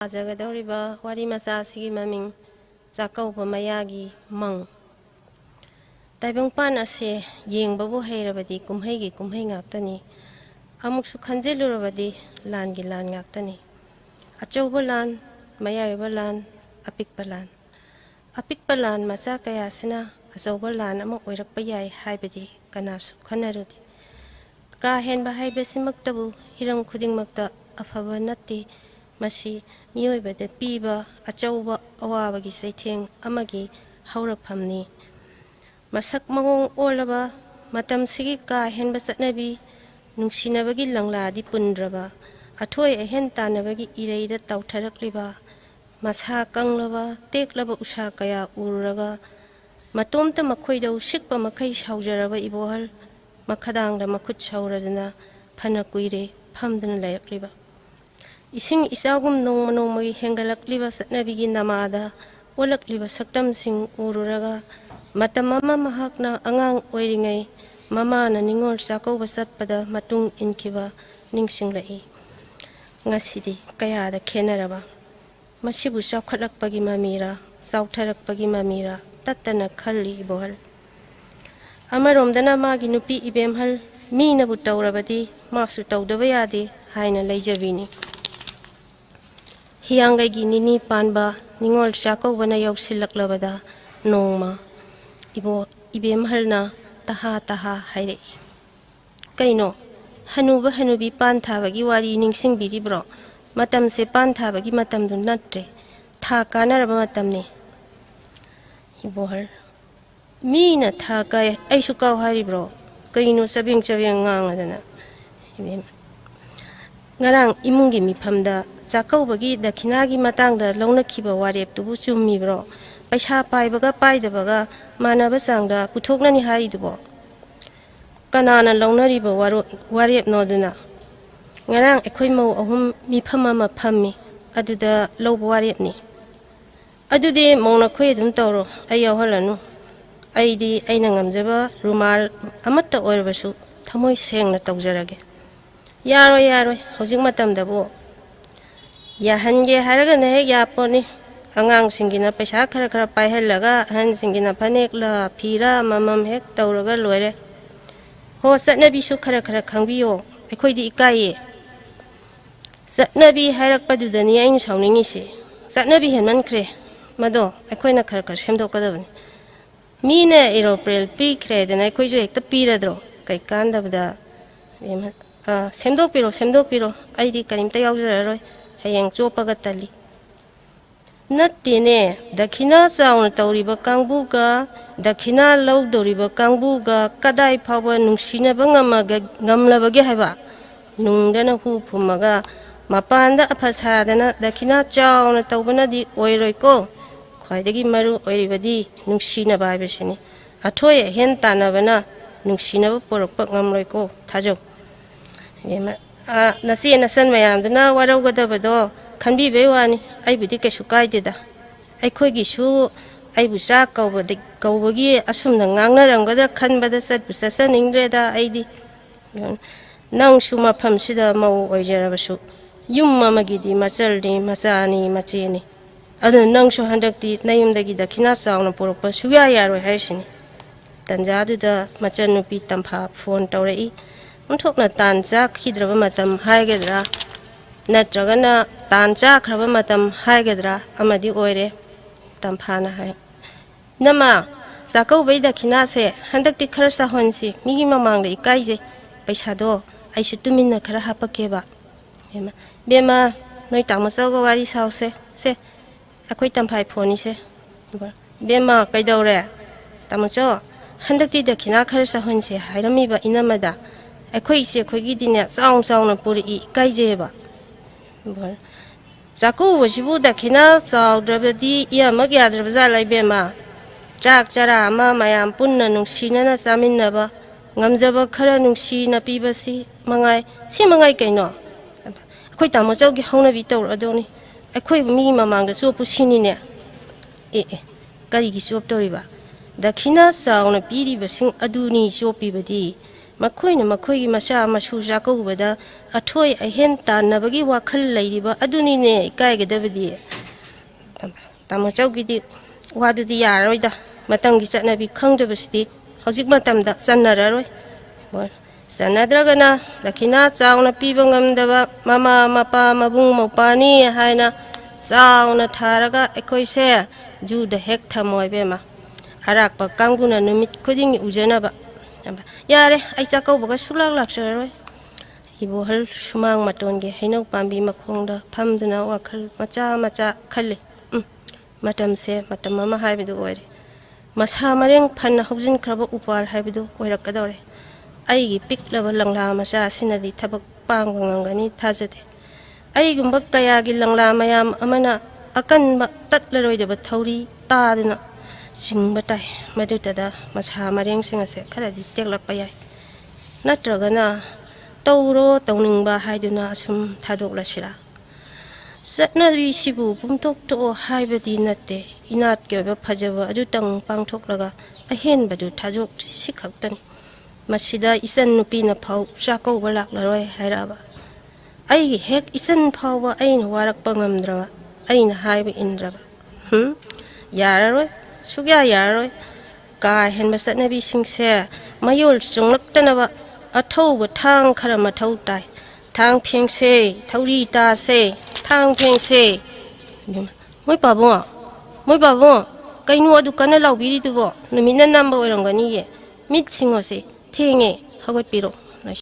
Jagadauriba Wari Masasi Maming Zakaupa Mayagi Mang Taibang Pan Ase Ying Babu Hairabadi Kumhegi Kumhangactani Amuksu Kanzelurabadi Lan Gilan Gactani Achobalan Mayabalan Apikbalan Masakayasina Azobalan Amok Wirakpayai Haibadi Kanasu Kanarudi Kahen Bahaibesimuktabu Hiram Kuding Makta Afabanati Masi Mioibada Piba Achauba Awabagi Sating Amagi Haurapamni Masak Magong Olaba Matam Sigika Henbasatnabi Nungsinabagi Langla di Pundraba Atoy a Hentanabagi Iraida Tautarakliba Masha Kanglaba Teklaba Ushakaya Uraga Matomta Makoido Shikpa Makai Shaujaraba Ibohal Makadang the Makut Shauradana Panakuire Pamdan Lakriba Ising isagum nong manong hengalak liba sa nabigi namada, walak liba saktam sing ururaga, matamama mahak na angang oiringay, mama na ningol sakaw basat pada matung inkiba ningsing lai. Ngasidi kaya da kenaraba. Masibu sa khalak pagi mamira, sautarak pagi mamira, tatana khali bohal. Amarom dana magi nupi ibemhal, mi na butawrabadi, masu tawdabayadi, haina layjabini. Hiangay ginini panba ningol sakaw bana yaw silaklabada nongma ibemhal na taha haire kaino hanuba hanubi panthabagi wari ningsing biribro matam se panthabagi matam dun natre tha kanaraba matamni ibohal mina tha kai aisu kaw haribro kaino sabing ngangadana ibem ngarang imungi mifamda Zakauba the Kinagi Matanga, Lona Kiba Warep to Buchumibro, Paisha Paibaga Paidabaga, Manabasanga, Putoknani Haridubo. Kanana Lona Riba Warep Noduna. Narang Equimo Ohum Mipamama Pammi, Aduda Low Warepni. Adude Mona Quedum Toro, Ayaholanu. Aidi Ainangamzeba, Rumal, Amata Orbasu, Tamoy sang the Taujarage. Yaro, Hosingmatam Dabo. Yahange Haragane Yaponi, Angang Singina Peshakara Pahelaga, Han Singina Panekla, Pira, Mamam Hek, Tauraga Lore. Ho Satnabi Sukara Kangio, Equidi Ikaye. Satnabi Harakpadu the Niang Shawningisi. Satnabi Hemancre, Mado, Equina Karkar, Shemdokadavan. Mina Aeroprel, Picre, and Equiju the Piradro, Kaikanda the Semdopiro, ID Karim Tayauzer. Hayang Chopagatali Natine, Dakina sound Tauriba Kangbuga, Dakina low Doriba Kangbuga, Kadai Power Nushina Bangamaga, Gamlavagahava, Nundana Hupumaga, Mapanda Apasadana, Dakina chow, Taubana di Oiroiko, Quaidagi Maru Oiribadi, Nushina Babishini, Atoya Hentanavana, Nushina Poropak Gamroiko, Tajo. Nasi and a son mayandana, what over the door can be Bewani, I would take a shukaida. I could issue, I would sack over the Gowagi, assume the Gangler and Gother can but the set possession in Reda ID. Nang Shuma Pamsida Mo or Jerabashu. You mamma gidi, Maseldi, Masani, Machini. Other nang show handed name the Gidakina on a purpose, Shuya or Hashini. Tanjadu the Machanupi Tampa, phone Torei. Untok na tanza kidraba matam haigedra natragana tanza kraba matam haigedra amadi oire tampana hai nama zakau beida kinase handakti kharsa honsi migi mamang le kaije paisado aisu tumina khara hapakeba bema noi tamaso go wari sause se akoi tamphai phoni se bema kaidore tamacho handakti da kina kharsa honsi hairami ba inamada Equate Quigidina, sound of Puri, Kaizeba. Zaku was Buddha Kina, so Dravadi, Yamagia Dravzala Bema. Jack Jara, Mamma, and Punna Nushina, Saminaba, Gamzaba, Karanushina, Pibasi, Mangai, Simangai Kano. Quite a Mozogi Hona Vito Adoni. A quick meme among the Sopusinina. Garigi Soptoriba. The Kina sound of Piri Basing Aduni, Sopi Badi. ꯃꯈꯣꯏꯅ ꯃꯈꯣꯏꯒꯤ ꯃꯆꯥ ꯃꯁꯨ ꯆꯥꯛꯀꯧꯕꯗ ꯑꯊꯣꯏ ꯑꯍꯦꯟ ꯇꯥꯟꯅꯕꯒꯤ ꯋꯥꯈꯜ ꯂꯩꯔꯤꯕ ꯑꯗꯨꯅꯤꯅꯦ ꯏꯀꯥꯏꯒꯗꯕꯗꯤ ꯇꯥꯃꯣꯆꯧꯒꯤꯗꯤ ꯋꯥꯗꯨꯗꯤ ꯌꯥꯔꯔꯣꯏꯗ ꯃꯇꯝꯒꯤ ꯆꯠꯅꯕꯤ ꯈꯪꯗꯕꯁꯤꯗꯤ ꯍꯧꯖꯤꯛ ꯃꯇꯝꯗ ꯆꯟꯅꯔꯔꯣꯏ ꯆꯟꯅꯗ꯭ꯔꯒꯅ ꯗꯈꯤꯅꯥ ꯆꯥꯎꯅ ꯄꯤꯕ ꯉꯝꯗꯕ ꯃꯃꯥ ꯃꯄꯥ ꯃꯕꯨꯡ ꯃꯧꯄ꯭ꯋꯥꯅꯤ ꯍꯥꯏꯅ ꯆꯥꯎꯅ ꯊꯥꯔꯒ ꯑꯩꯈꯣꯏꯁꯦ ꯖꯨꯗ ꯍꯦꯛ ꯊꯝꯃꯣ ꯏꯕꯦꯝꯃ ꯑꯔꯥꯛꯄ ꯀꯥꯡꯕꯨꯅ ꯅꯨꯃꯤꯠ ꯈꯨꯗꯤꯡꯒꯤ ꯎꯖꯅꯕ ꯌꯥꯔꯦ ꯑꯩ ꯆꯥꯛꯀꯧꯕꯒ ꯁꯨꯛꯂꯥꯛ ꯂꯥꯛꯆꯔꯔꯣꯏ ꯏꯕꯣꯍꯜ ꯁꯨꯃꯥꯡ ꯃꯇꯣꯟꯒꯤ ꯍꯩꯅꯧ ꯄꯥꯝꯕꯤ ꯃꯈꯣꯡꯗ ꯐꯝꯗꯨꯅ ꯋꯥꯈꯜ ꯃꯆꯥ ꯃꯆꯥ ꯈꯜꯂꯤ ꯃꯇꯝꯁꯦ ꯃꯇꯝ ꯑꯃ ꯍꯥꯏꯕꯗꯨ ꯑꯣꯏꯔꯦ ꯃꯁꯥ ꯃꯔꯦꯡ ꯐꯅ ꯍꯧꯖꯤꯟꯈ꯭ꯔꯕ ꯎꯄꯥꯜ ꯍꯥꯏꯕꯗꯨ ꯑꯣꯏꯔꯛꯀꯗꯧꯔꯦ ꯑꯩꯒꯤ ꯄꯤꯛꯂꯕ ꯂꯪꯂꯥ ꯃꯆꯥ ꯑꯁꯤꯅꯗꯤ ꯊꯕꯛ ꯄꯥꯡꯕ ꯉꯝꯒꯅꯤ ꯊꯥꯖꯗꯦ ꯑꯩꯒꯨꯝꯕ ꯀꯌꯥꯒꯤ ꯂꯪꯂꯥ ꯃꯌꯥꯝ ꯑꯃꯅ ꯑꯀꯟꯕ ꯇꯠꯂꯔꯣꯏꯗꯕ ꯊꯧꯔꯤ ꯇꯥꯗꯨꯅ ꯆꯤꯡꯕ ꯇꯥꯏ ꯃꯗꯨꯇꯗ ꯃꯁꯥ ꯃꯔꯦꯡꯁꯤꯡ ꯑꯁꯦ ꯈꯔꯗꯤ ꯇꯦꯛꯂꯛꯄ ꯌꯥꯏ ꯅꯠꯇ꯭ꯔꯒꯅ ꯇꯧꯔꯣ ꯇꯧꯅꯤꯡꯕ ꯍꯥꯏꯗꯨꯅ ꯑꯁꯨꯝ ꯊꯥꯗꯣꯛꯂꯁꯤꯔꯥ ꯆꯠꯅꯕꯤꯁꯤꯕꯨ ꯄꯨꯡꯊꯣꯛꯇꯣꯛꯑꯣ ꯍꯥꯏꯕꯗꯤ ꯅꯠꯇꯦ ꯏꯅꯥꯠꯀꯤ ꯑꯣꯏꯕ ꯐꯖꯕ ꯑꯗꯨꯇꯪ ꯄꯥꯡꯊꯣꯛꯂꯒ ꯑꯍꯦꯟꯕꯗꯨ ꯊꯥꯗꯣꯛꯇ꯭ꯔꯤ ꯁꯤꯈꯛꯇꯅꯤ ꯃꯁꯤꯗ ꯏꯆꯟ ꯅꯨꯄꯤꯅ ꯐꯥꯎ ꯆꯥꯛꯀꯧꯕ ꯂꯥꯛꯂꯔꯣꯏ ꯍꯥꯏꯔꯛꯑꯕ ꯑꯩꯒꯤ ꯍꯦꯛ ꯏꯆꯟ ꯐꯥꯎꯕ ꯑꯩꯅ ꯋꯥꯔꯛꯄ ꯉꯝꯗ꯭ꯔꯕ ꯑꯩꯅ ꯍꯥꯏꯕ ꯏꯟꯗ꯭ꯔꯕ ꯌꯥꯔꯔꯣꯏ ꯁꯨꯛꯌꯥ ꯌꯥꯔꯔꯣꯏ ꯀꯥ ꯍꯦꯟꯕ ꯆꯠꯅꯕꯤꯁꯤꯡꯁꯦ ꯃꯌꯣꯜ ꯆꯣꯡꯂꯛꯇꯅꯕ ꯑꯊꯧꯕ ꯊꯥꯡ ꯈꯔ ꯃꯊꯧ ꯇꯥꯏ ꯊꯥꯡ ꯐꯦꯡꯁꯦ ꯊꯧꯔꯤ ꯇꯥꯁꯦ ꯊꯥꯡ ꯐꯦꯡꯁꯦ ꯃꯣꯏ ꯄꯥꯕꯨꯡ ꯀꯩꯅꯣ ꯑꯗꯨ ꯀꯟꯅ ꯂꯥꯎꯕꯤꯔꯤꯗꯨꯕꯣ ꯅꯨꯃꯤꯠꯅ ꯅꯝꯕ ꯑꯣꯏꯔꯝꯒꯅꯤꯌꯦ ꯃꯤꯠ ꯁꯤꯡꯉꯣꯁꯦ ꯊꯦꯡꯉꯦ ꯍꯧꯒꯠꯄꯤꯔꯣ